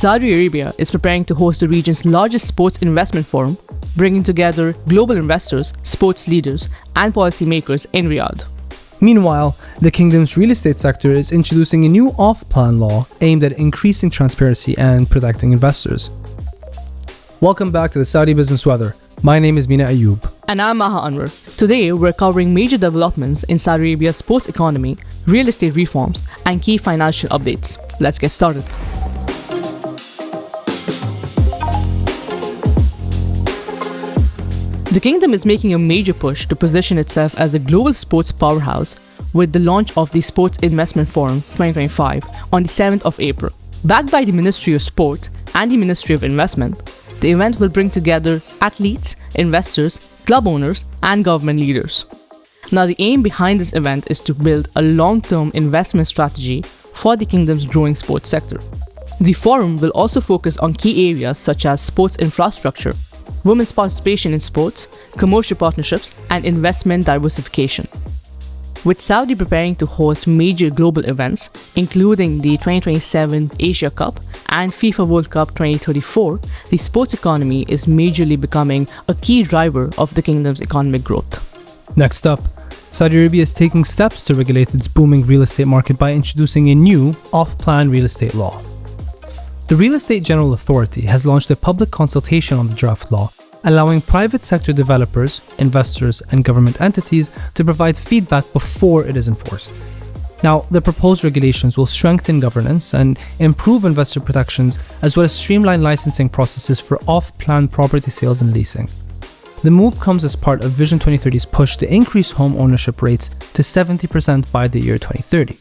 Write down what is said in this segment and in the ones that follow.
Saudi Arabia is preparing to host the region's largest sports investment forum, bringing together global investors, sports leaders, and policymakers in Riyadh. Meanwhile, the kingdom's real estate sector is introducing a new off-plan law aimed at increasing transparency and protecting investors. Welcome back to the Saudi Business Weather. My name is Mina Ayoub. And I'm Maha Anwar. Today, we're covering major developments in Saudi Arabia's sports economy, real estate reforms, and key financial updates. Let's get started. The kingdom is making a major push to position itself as a global sports powerhouse with the launch of the Sports Investment Forum 2025 on the 7th of April. Backed by the Ministry of Sport and the Ministry of Investment, the event will bring together athletes, investors, club owners, and government leaders. Now, the aim behind this event is to build a long-term investment strategy for the kingdom's growing sports sector. The forum will also focus on key areas such as sports infrastructure, women's participation in sports, commercial partnerships, and investment diversification. With Saudi preparing to host major global events, including the 2027 Asia Cup and FIFA World Cup 2034, the sports economy is majorly becoming a key driver of the kingdom's economic growth. Next up, Saudi Arabia is taking steps to regulate its booming real estate market by introducing a new off-plan real estate law. The Real Estate General Authority has launched a public consultation on the draft law, allowing private sector developers, investors, and government entities to provide feedback before it is enforced. Now, the proposed regulations will strengthen governance and improve investor protections, as well as streamline licensing processes for off-plan property sales and leasing. The move comes as part of Vision 2030's push to increase home ownership rates to 70% by the year 2030.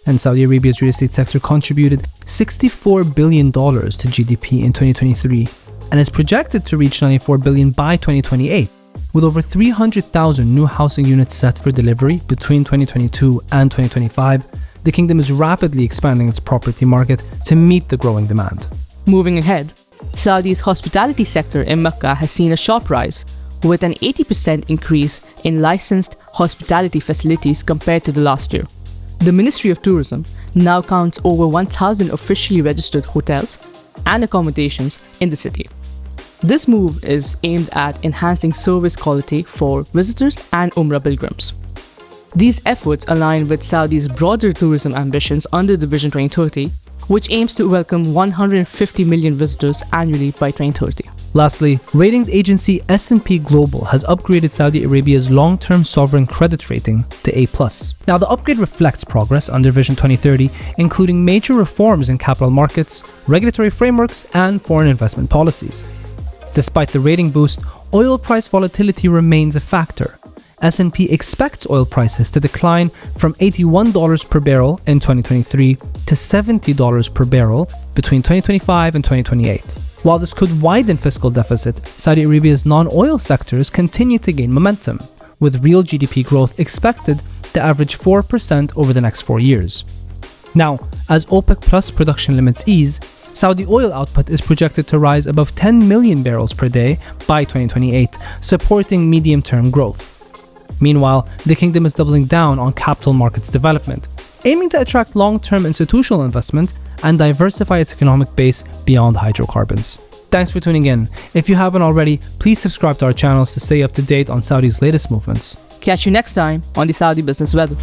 And Saudi Arabia's real estate sector contributed $64 billion to GDP in 2023 and is projected to reach $94 billion by 2028, with over 300,000 new housing units set for delivery between 2022 and 2025. The kingdom is rapidly expanding its property market to meet the growing demand. Moving ahead, Saudi's hospitality sector in Mecca has seen a sharp rise, with an 80% increase in licensed hospitality facilities compared to the last year. The Ministry of Tourism now counts over 1,000 officially registered hotels and accommodations in the city. This move is aimed at enhancing service quality for visitors and Umrah pilgrims. These efforts align with Saudi's broader tourism ambitions under the Vision 2030, which aims to welcome 150 million visitors annually by 2030. Lastly, ratings agency S&P Global has upgraded Saudi Arabia's long-term sovereign credit rating to A+. Now, the upgrade reflects progress under Vision 2030, including major reforms in capital markets, regulatory frameworks, and foreign investment policies. Despite the rating boost, oil price volatility remains a factor. S&P expects oil prices to decline from $81 per barrel in 2023 to $70 per barrel between 2025 and 2028. While this could widen fiscal deficit, Saudi Arabia's non-oil sectors continue to gain momentum, with real GDP growth expected to average 4% over the next 4 years. Now, as OPEC Plus production limits ease, Saudi oil output is projected to rise above 10 million barrels per day by 2028, supporting medium-term growth. Meanwhile, the kingdom is doubling down on capital markets development, aiming to attract long-term institutional investment and diversify its economic base beyond hydrocarbons. Thanks for tuning in. If you haven't already, please subscribe to our channels to stay up to date on Saudi's latest movements. Catch you next time on the Saudi Business Weather.